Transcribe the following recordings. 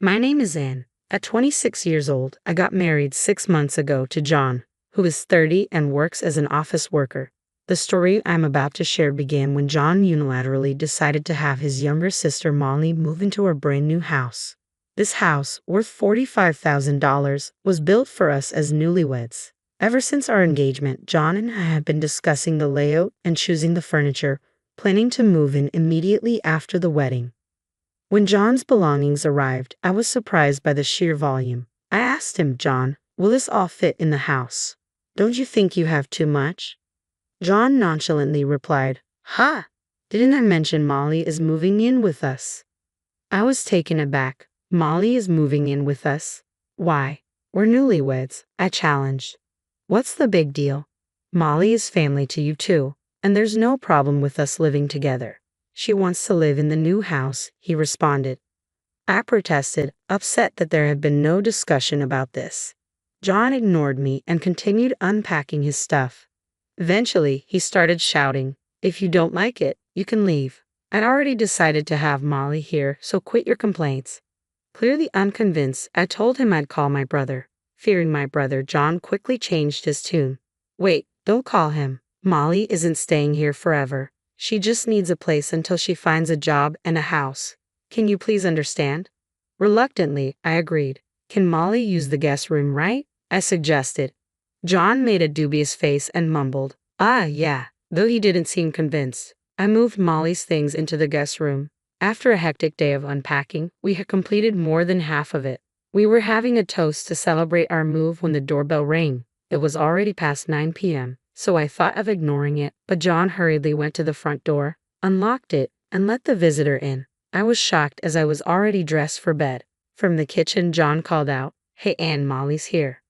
My name is Anne. At 26 years old, I got married 6 months ago to John, who is 30 and works as an office worker. The story I'm about to share began when John unilaterally decided to have his younger sister Molly move into our brand new house. This house, worth $45,000, was built for us as newlyweds. Ever since our engagement, John and I have been discussing the layout and choosing the furniture, planning to move in immediately after the wedding. When John's belongings arrived, I was surprised by the sheer volume. I asked him, "John, will this all fit in the house? Don't you think you have too much?" John nonchalantly replied, "Ha! Didn't I mention Molly is moving in with us?" I was taken aback. "Molly is moving in with us? Why? We're newlyweds," I challenged. "What's the big deal? Molly is family to you too, and there's no problem with us living together. She wants to live in the new house," he responded. I protested, upset that there had been no discussion about this. John ignored me and continued unpacking his stuff. Eventually, he started shouting, "If you don't like it, you can leave. I'd already decided to have Molly here, so quit your complaints." Clearly unconvinced, I told him I'd call my brother. Fearing my brother, John quickly changed his tune. "Wait, don't call him. Molly isn't staying here forever. She just needs a place until she finds a job and a house. Can you please understand?" Reluctantly, I agreed. "Can Molly use the guest room, right?" I suggested. John made a dubious face and mumbled, "Ah, yeah," though he didn't seem convinced. I moved Molly's things into the guest room. After a hectic day of unpacking, we had completed more than half of it. We were having a toast to celebrate our move when the doorbell rang. It was already past 9 p.m., so I thought of ignoring it, but John hurriedly went to the front door, unlocked it, and let the visitor in. I was shocked as I was already dressed for bed. From the kitchen, John called out, "Hey Anne, Molly's here."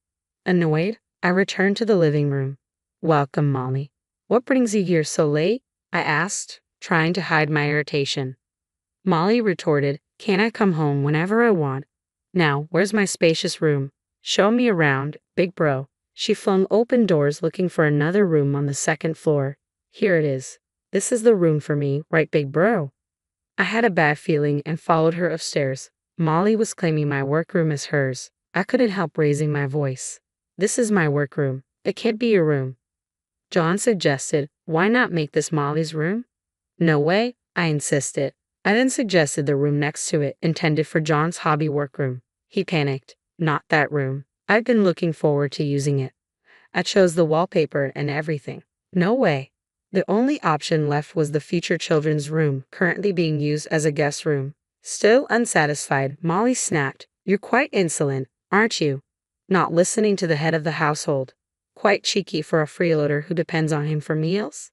Annoyed, I returned to the living room. "Welcome, Molly. What brings you here so late?" I asked, trying to hide my irritation. Molly retorted, "Can't I come home whenever I want? Now, where's my spacious room? Show me around, big bro." She flung open doors looking for another room on the second floor. "Here it is. This is the room for me, right, big bro?" I had a bad feeling and followed her upstairs. Molly was claiming my workroom as hers. I couldn't help raising my voice. "This is my workroom. It can't be your room." John suggested, "Why not make this Molly's room?" "No way," I insisted. I then suggested the room next to it, intended for John's hobby workroom. He panicked. "Not that room. I've been looking forward to using it. I chose the wallpaper and everything." "No way." The only option left was the future children's room, currently being used as a guest room. Still unsatisfied, Molly snapped, "You're quite insolent, aren't you? Not listening to the head of the household. Quite cheeky for a freeloader who depends on him for meals."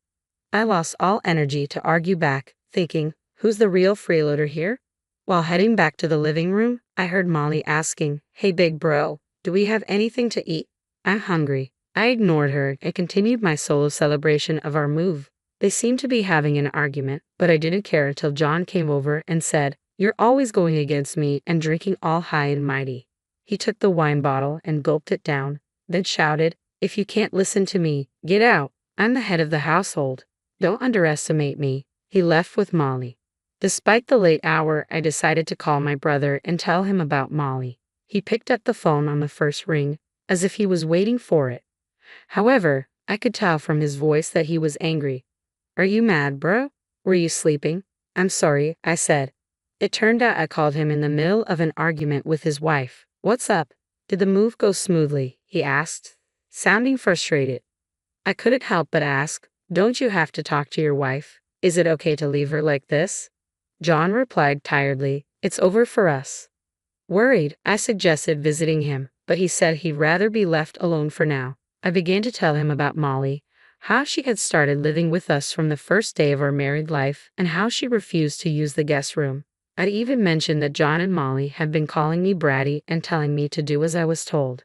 I lost all energy to argue back, thinking, who's the real freeloader here? While heading back to the living room, I heard Molly asking, "Hey big bro, do we have anything to eat? I'm hungry." I ignored her and continued my solo celebration of our move. They seemed to be having an argument, but I didn't care until John came over and said, "You're always going against me and drinking all high and mighty." He took the wine bottle and gulped it down, then shouted, "If you can't listen to me, get out. I'm the head of the household. Don't underestimate me." He left with Molly. Despite the late hour, I decided to call my brother and tell him about Molly. He picked up the phone on the first ring, as if he was waiting for it. However, I could tell from his voice that he was angry. "Are you mad, bro? Were you sleeping?" "I'm sorry," I said. It turned out I called him in the middle of an argument with his wife. "What's up? Did the move go smoothly?" he asked, sounding frustrated. I couldn't help but ask, "Don't you have to talk to your wife? Is it okay to leave her like this?" John replied tiredly, "It's over for us." Worried, I suggested visiting him, but he said he'd rather be left alone for now. I began to tell him about Molly, how she had started living with us from the first day of our married life, and how she refused to use the guest room. I'd even mentioned that John and Molly had been calling me bratty and telling me to do as I was told.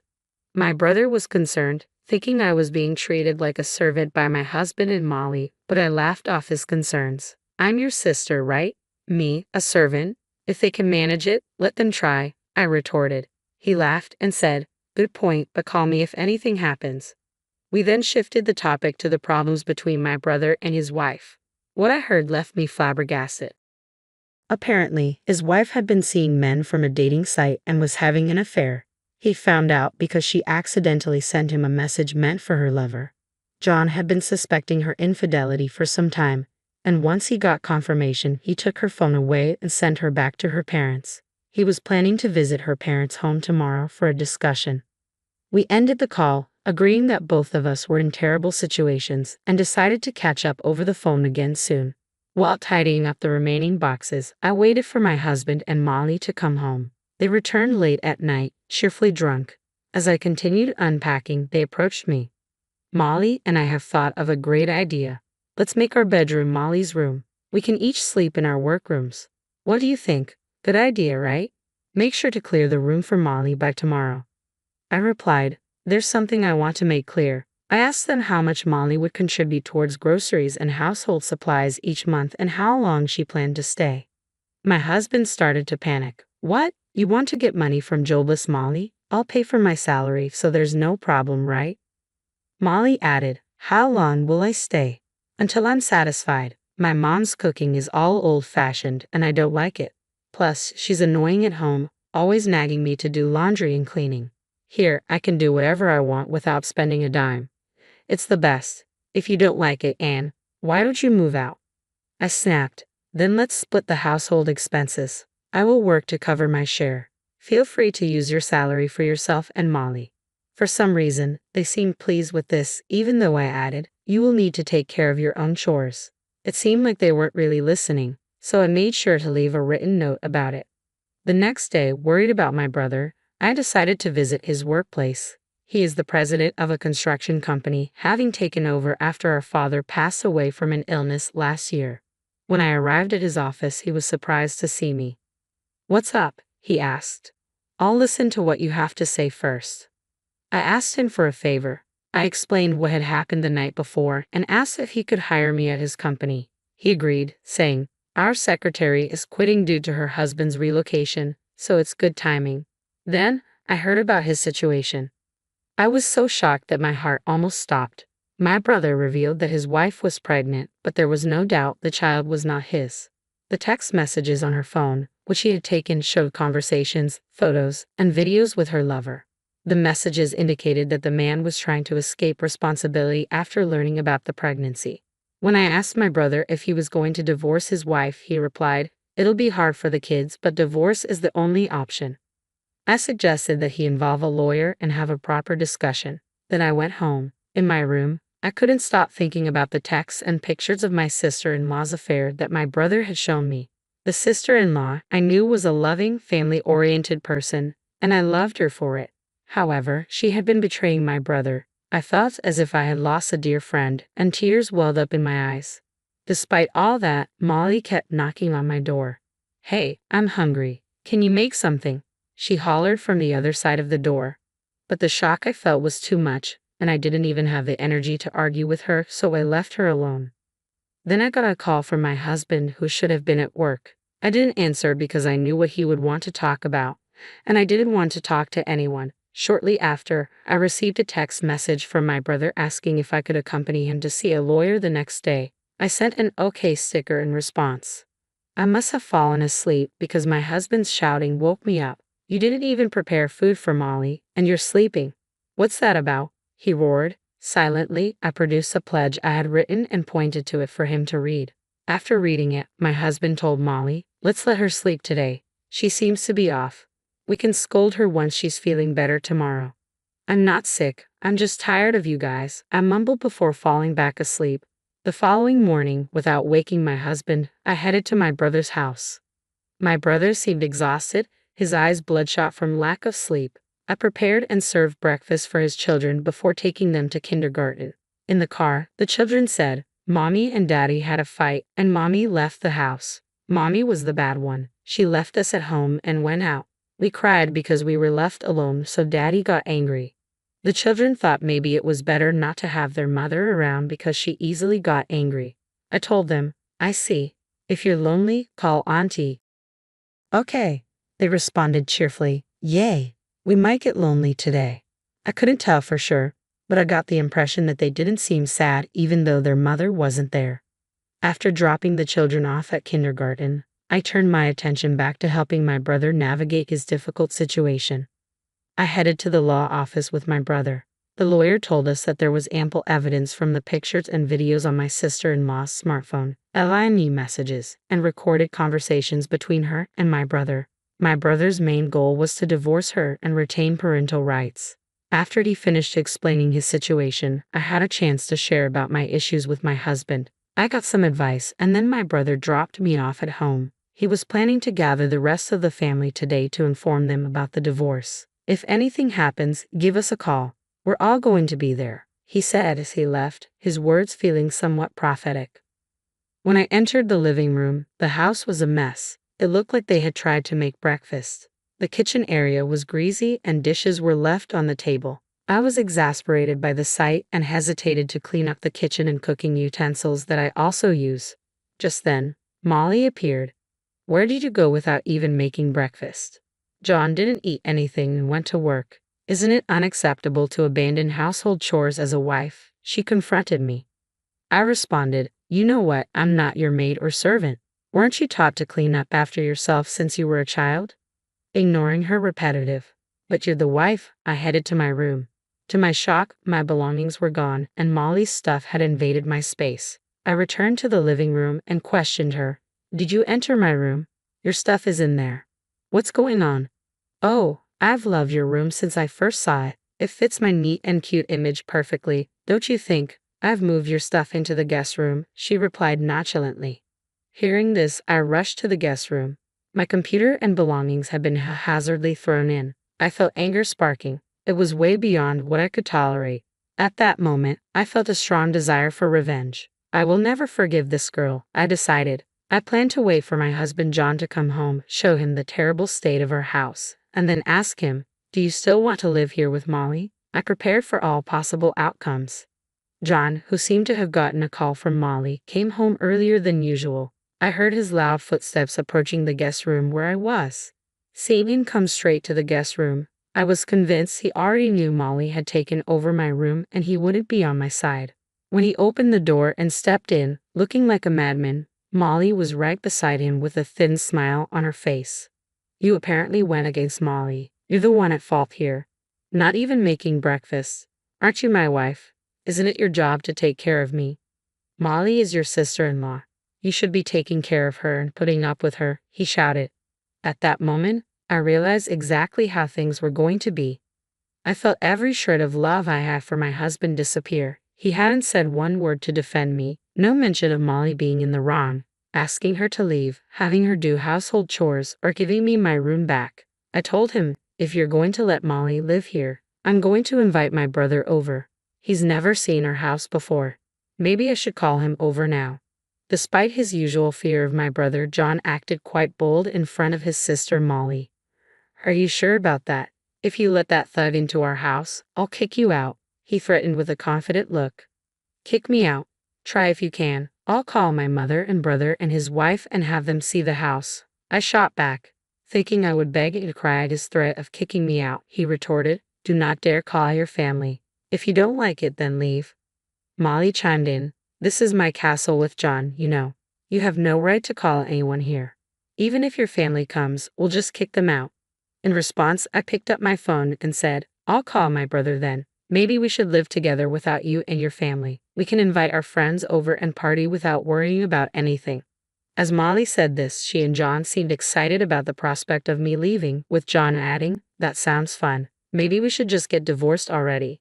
My brother was concerned, thinking I was being treated like a servant by my husband and Molly, but I laughed off his concerns. "I'm your sister, right? Me, a servant? If they can manage it, let them try," I retorted. He laughed and said, "Good point, but call me if anything happens." We then shifted the topic to the problems between my brother and his wife. What I heard left me flabbergasted. Apparently, his wife had been seeing men from a dating site and was having an affair. He found out because she accidentally sent him a message meant for her lover. John had been suspecting her infidelity for some time, and once he got confirmation, he took her phone away and sent her back to her parents. He was planning to visit her parents' home tomorrow for a discussion. We ended the call, agreeing that both of us were in terrible situations, and decided to catch up over the phone again soon. While tidying up the remaining boxes, I waited for my husband and Molly to come home. They returned late at night, cheerfully drunk. As I continued unpacking, they approached me. "Molly and I have thought of a great idea. Let's make our bedroom Molly's room. We can each sleep in our workrooms. What do you think? Good idea, right? Make sure to clear the room for Molly by tomorrow." I replied, "There's something I want to make clear." I asked them how much Molly would contribute towards groceries and household supplies each month and how long she planned to stay. My husband started to panic. "What? You want to get money from jobless Molly? I'll pay for my salary, so there's no problem, right?" Molly added, "How long will I stay?" "Until I'm satisfied. My mom's cooking is all old-fashioned and I don't like it. Plus, she's annoying at home, always nagging me to do laundry and cleaning. Here, I can do whatever I want without spending a dime. It's the best. If you don't like it, Anne, why don't you move out?" I snapped, "Then let's split the household expenses. I will work to cover my share. Feel free to use your salary for yourself and Molly." For some reason, they seemed pleased with this, even though I added, "You will need to take care of your own chores." It seemed like they weren't really listening, so I made sure to leave a written note about it. The next day, worried about my brother, I decided to visit his workplace. He is the president of a construction company, having taken over after our father passed away from an illness last year. When I arrived at his office, he was surprised to see me. "What's up?" he asked. "I'll listen to what you have to say first." I asked him for a favor. I explained what had happened the night before and asked if he could hire me at his company. He agreed, saying, "Our secretary is quitting due to her husband's relocation, so it's good timing." Then, I heard about his situation. I was so shocked that my heart almost stopped. My brother revealed that his wife was pregnant, but there was no doubt the child was not his. The text messages on her phone, which he had taken, showed conversations, photos, and videos with her lover. The messages indicated that the man was trying to escape responsibility after learning about the pregnancy. When I asked my brother if he was going to divorce his wife, he replied, "It'll be hard for the kids, but divorce is the only option." I suggested that he involve a lawyer and have a proper discussion. Then I went home. In my room, I couldn't stop thinking about the texts and pictures of my sister-in-law's affair that my brother had shown me. The sister-in-law I knew was a loving, family-oriented person, and I loved her for it. However, she had been betraying my brother. I felt as if I had lost a dear friend, and tears welled up in my eyes. Despite all that, Molly kept knocking on my door. "Hey, I'm hungry. Can you make something?" she hollered from the other side of the door. But the shock I felt was too much, and I didn't even have the energy to argue with her, so I left her alone. Then I got a call from my husband, who should have been at work. I didn't answer because I knew what he would want to talk about, and I didn't want to talk to anyone. Shortly after, I received a text message from my brother asking if I could accompany him to see a lawyer the next day. I sent an OK sticker in response. I must have fallen asleep because my husband's shouting woke me up. "You didn't even prepare food for Molly, and you're sleeping. What's that about?" he roared. Silently, I produced a pledge I had written and pointed to it for him to read. After reading it, my husband told Molly, "Let's let her sleep today. She seems to be off. We can scold her once she's feeling better tomorrow." "I'm not sick, I'm just tired of you guys," I mumbled before falling back asleep. The following morning, without waking my husband, I headed to my brother's house. My brother seemed exhausted, his eyes bloodshot from lack of sleep. I prepared and served breakfast for his children before taking them to kindergarten. In the car, the children said, "Mommy and Daddy had a fight, and Mommy left the house. Mommy was the bad one. She left us at home and went out. We cried because we were left alone, so Daddy got angry." The children thought maybe it was better not to have their mother around because she easily got angry. I told them, "I see. If you're lonely, call Auntie." "Okay," they responded cheerfully. "Yay, we might get lonely today." I couldn't tell for sure, but I got the impression that they didn't seem sad even though their mother wasn't there. After dropping the children off at kindergarten, I turned my attention back to helping my brother navigate his difficult situation. I headed to the law office with my brother. The lawyer told us that there was ample evidence from the pictures and videos on my sister-in-law's smartphone, line messages, and recorded conversations between her and my brother. My brother's main goal was to divorce her and retain parental rights. After he finished explaining his situation, I had a chance to share about my issues with my husband. I got some advice, and then my brother dropped me off at home. He was planning to gather the rest of the family today to inform them about the divorce. "If anything happens, give us a call. We're all going to be there," he said as he left, his words feeling somewhat prophetic. When I entered the living room, the house was a mess. It looked like they had tried to make breakfast. The kitchen area was greasy and dishes were left on the table. I was exasperated by the sight and hesitated to clean up the kitchen and cooking utensils that I also use. Just then, Molly appeared. "Where did you go without even making breakfast?" "John didn't eat anything and went to work. Isn't it unacceptable to abandon household chores as a wife?" she confronted me. I responded, "You know what, I'm not your maid or servant. Weren't you taught to clean up after yourself since you were a child?" Ignoring her repetitive, "But you're the wife," I headed to my room. To my shock, my belongings were gone and Molly's stuff had invaded my space. I returned to the living room and questioned her. "Did you enter my room? Your stuff is in there. What's going on?" "Oh, I've loved your room since I first saw it. It fits my neat and cute image perfectly, don't you think? I've moved your stuff into the guest room," she replied nonchalantly. Hearing this, I rushed to the guest room. My computer and belongings had been haphazardly thrown in. I felt anger sparking. It was way beyond what I could tolerate. At that moment, I felt a strong desire for revenge. I will never forgive this girl, I decided. I planned to wait for my husband John to come home, show him the terrible state of our house, and then ask him, "Do you still want to live here with Molly?" I prepared for all possible outcomes. John, who seemed to have gotten a call from Molly, came home earlier than usual. I heard his loud footsteps approaching the guest room where I was. Seeing him come straight to the guest room, I was convinced he already knew Molly had taken over my room and he wouldn't be on my side. When he opened the door and stepped in, looking like a madman, Molly was right beside him with a thin smile on her face. "You apparently went against Molly. You're the one at fault here. Not even making breakfast. Aren't you my wife? Isn't it your job to take care of me? Molly is your sister-in-law. You should be taking care of her and putting up with her," he shouted. At that moment, I realized exactly how things were going to be. I felt every shred of love I had for my husband disappear. He hadn't said one word to defend me, no mention of Molly being in the wrong, asking her to leave, having her do household chores, or giving me my room back. I told him, "If you're going to let Molly live here, I'm going to invite my brother over. He's never seen our house before. Maybe I should call him over now." Despite his usual fear of my brother, John acted quite bold in front of his sister Molly. "Are you sure about that? If you let that thug into our house, I'll kick you out," he threatened with a confident look. "Kick me out? Try if you can. I'll call my mother and brother and his wife and have them see the house." I shot back. Thinking I would beg and cry at his threat of kicking me out, he retorted, "Do not dare call your family. If you don't like it, then leave." Molly chimed in, "This is my castle with John, you know. You have no right to call anyone here. Even if your family comes, we'll just kick them out." In response, I picked up my phone and said, "I'll call my brother then. Maybe we should live together without you and your family. We can invite our friends over and party without worrying about anything." As Molly said this, she and John seemed excited about the prospect of me leaving, with John adding, "That sounds fun. Maybe we should just get divorced already."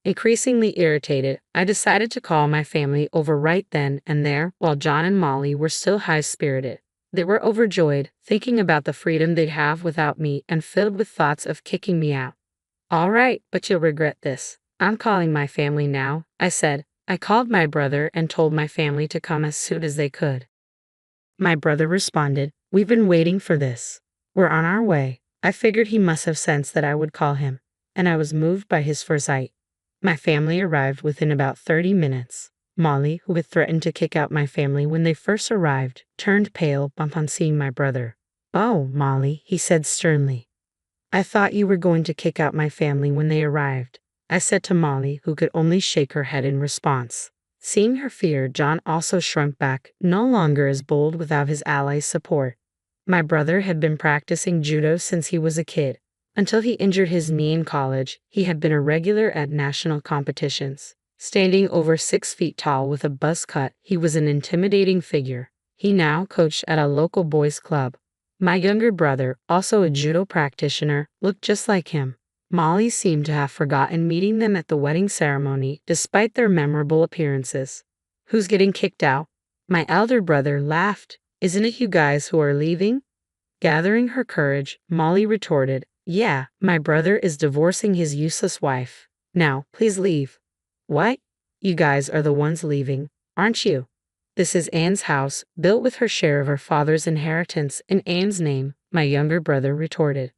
Increasingly irritated, I decided to call my family over right then and there, while John and Molly were still high-spirited. They were overjoyed, thinking about the freedom they'd have without me and filled with thoughts of kicking me out. "All right, but you'll regret this. I'm calling my family now," I said. I called my brother and told my family to come as soon as they could. My brother responded, "We've been waiting for this. We're on our way." I figured he must have sensed that I would call him, and I was moved by his foresight. My family arrived within about 30 minutes. Molly, who had threatened to kick out my family when they first arrived, turned pale upon seeing my brother. "Oh, Molly," he said sternly. "I thought you were going to kick out my family when they arrived," I said to Molly, who could only shake her head in response. Seeing her fear, John also shrunk back, no longer as bold without his allies' support. My brother had been practicing judo since he was a kid. Until he injured his knee in college, he had been a regular at national competitions. Standing over 6 feet tall with a buzz cut, he was an intimidating figure. He now coached at a local boys' club. My younger brother, also a judo practitioner, looked just like him. Molly seemed to have forgotten meeting them at the wedding ceremony, despite their memorable appearances. Who's getting kicked out? My elder brother laughed. Isn't it you guys who are leaving? Gathering her courage, Molly retorted, yeah, my brother is divorcing his useless wife. Now, please leave. What? You guys are the ones leaving, aren't you? This is Anne's house, built with her share of her father's inheritance in Anne's name, my younger brother retorted.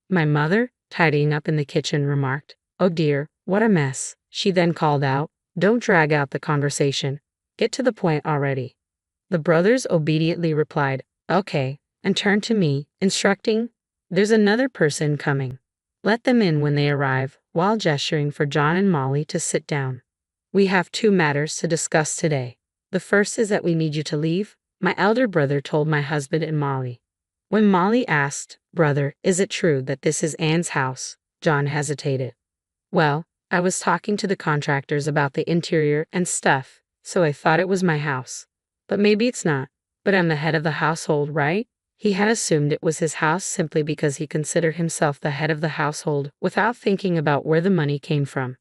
My mother, tidying up in the kitchen, remarked, oh dear, what a mess. She then called out, don't drag out the conversation. Get to the point already. The brothers obediently replied, okay, and turned to me, instructing, there's another person coming. Let them in when they arrive, while gesturing for John and Molly to sit down. We have 2 matters to discuss today. The first is that we need you to leave, my elder brother told my husband and Molly. When Molly asked, brother, is it true that this is Anne's house? John hesitated. Well, I was talking to the contractors about the interior and stuff, so I thought it was my house. But maybe it's not. But I'm the head of the household, right? He had assumed it was his house simply because he considered himself the head of the household without thinking about where the money came from.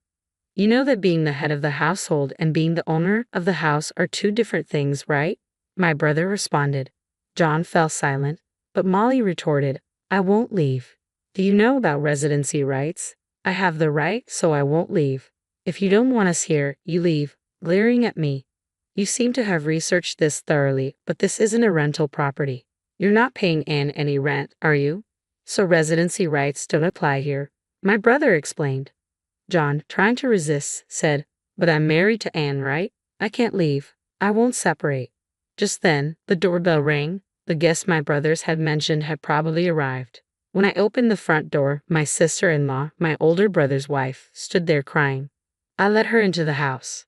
You know that being the head of the household and being the owner of the house are 2 different things, right? My brother responded. John fell silent, but Molly retorted, I won't leave. Do you know about residency rights? I have the right, so I won't leave. If you don't want us here, you leave, glaring at me. You seem to have researched this thoroughly, but this isn't a rental property. You're not paying Anne any rent, are you? So residency rights don't apply here, my brother explained. John, trying to resist, said, but I'm married to Anne, right? I can't leave. I won't separate. Just then, the doorbell rang. The guest my brothers had mentioned had probably arrived. When I opened the front door, my sister-in-law, my older brother's wife, stood there crying. I let her into the house.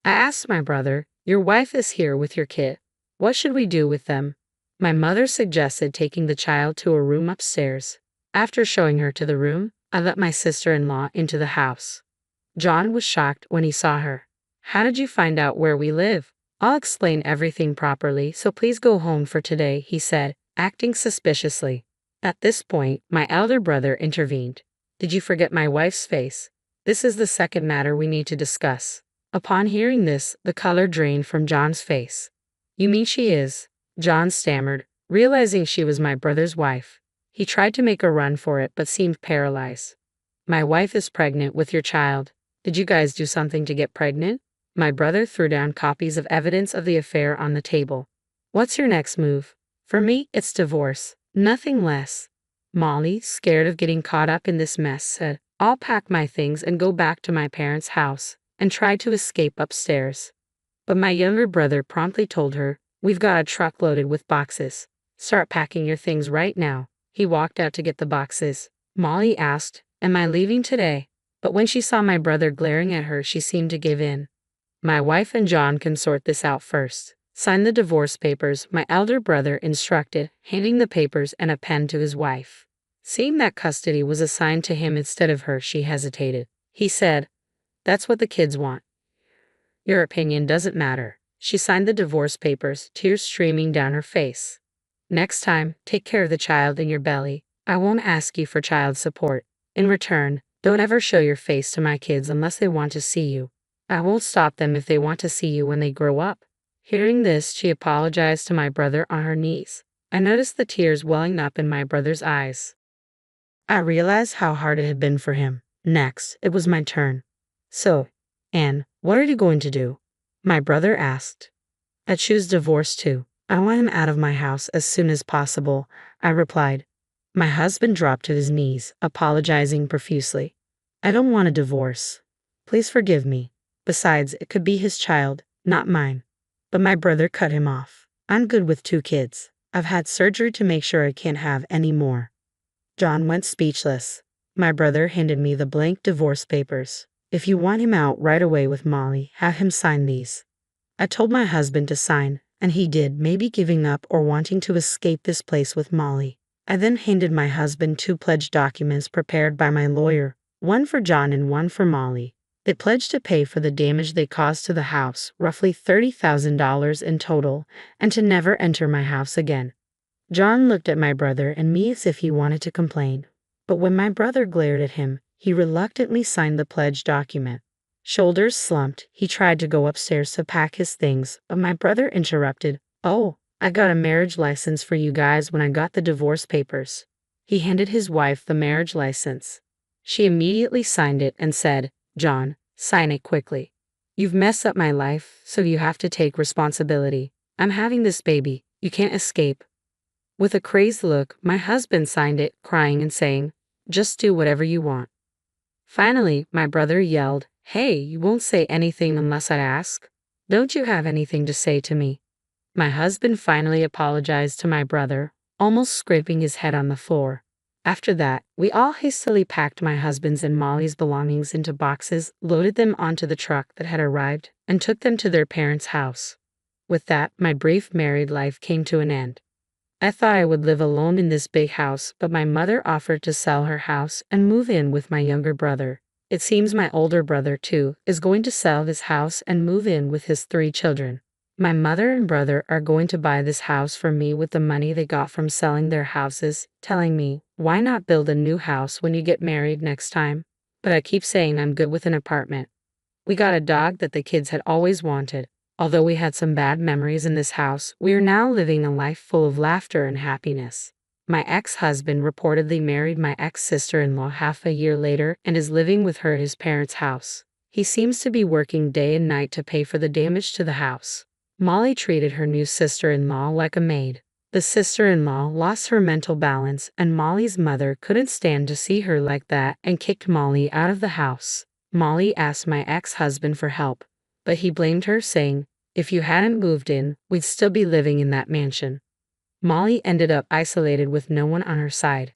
I asked my brother, your wife is here with your kid. What should we do with them? My mother suggested taking the child to a room upstairs. After showing her to the room, I let my sister-in-law into the house. John was shocked when he saw her. How did you find out where we live? I'll explain everything properly, so please go home for today, he said, acting suspiciously. At this point, my elder brother intervened. Did you forget my wife's face? This is the second matter we need to discuss. Upon hearing this, the color drained from John's face. You mean she is? John stammered, realizing she was my brother's wife. He tried to make a run for it but seemed paralyzed. My wife is pregnant with your child. Did you guys do something to get pregnant? My brother threw down copies of evidence of the affair on the table. What's your next move? For me, it's divorce. Nothing less. Molly, scared of getting caught up in this mess, said, I'll pack my things and go back to my parents' house, and tried to escape upstairs. But my younger brother promptly told her, we've got a truck loaded with boxes. Start packing your things right now. He walked out to get the boxes. Molly asked, am I leaving today? But when she saw my brother glaring at her, she seemed to give in. My wife and John can sort this out first. Sign the divorce papers, my elder brother instructed, handing the papers and a pen to his wife. Seeing that custody was assigned to him instead of her, she hesitated. He said, that's what the kids want. Your opinion doesn't matter. She signed the divorce papers, tears streaming down her face. Next time, take care of the child in your belly. I won't ask you for child support. In return, don't ever show your face to my kids unless they want to see you. I won't stop them if they want to see you when they grow up. Hearing this, she apologized to my brother on her knees. I noticed the tears welling up in my brother's eyes. I realized how hard it had been for him. Next, it was my turn. So, Anne, what are you going to do? My brother asked. I choose divorce too. I want him out of my house as soon as possible, I replied. My husband dropped to his knees, apologizing profusely. I don't want a divorce. Please forgive me. Besides, it could be his child, not mine. But my brother cut him off. I'm good with 2 kids. I've had surgery to make sure I can't have any more. John went speechless. My brother handed me the blank divorce papers. If you want him out right away with Molly, have him sign these. I told my husband to sign, And he did, maybe giving up or wanting to escape this place with Molly. I then handed my husband 2 pledge documents prepared by my lawyer, one for John and one for Molly. They pledged to pay for the damage they caused to the house, roughly $30,000 in total, and to never enter my house again. John looked at my brother and me as if he wanted to complain. But when my brother glared at him, he reluctantly signed the pledge document. Shoulders slumped, he tried to go upstairs to pack his things, but my brother interrupted. "Oh, I got a marriage license for you guys when I got the divorce papers." He handed his wife the marriage license. She immediately signed it and said, "John, sign it quickly. You've messed up my life, so you have to take responsibility. I'm having this baby. You can't escape." With a crazed look, my husband signed it, crying and saying, "Just do whatever you want." Finally, my brother yelled, "Hey, you won't say anything unless I ask? Don't you have anything to say to me?" My husband finally apologized to my brother, almost scraping his head on the floor. After that, we all hastily packed my husband's and Molly's belongings into boxes, loaded them onto the truck that had arrived, and took them to their parents' house. With that, my brief married life came to an end. I thought I would live alone in this big house, but my mother offered to sell her house and move in with my younger brother. It seems my older brother, too, is going to sell his house and move in with his 3 children. My mother and brother are going to buy this house for me with the money they got from selling their houses, telling me, "Why not build a new house when you get married next time?" But I keep saying I'm good with an apartment. We got a dog that the kids had always wanted. Although we had some bad memories in this house, we are now living a life full of laughter and happiness. My ex-husband reportedly married my ex-sister-in-law half a year later and is living with her at his parents' house. He seems to be working day and night to pay for the damage to the house. Molly treated her new sister-in-law like a maid. The sister-in-law lost her mental balance, and Molly's mother couldn't stand to see her like that and kicked Molly out of the house. Molly asked my ex-husband for help, but he blamed her, saying, "If you hadn't moved in, we'd still be living in that mansion." Molly ended up isolated with no one on her side.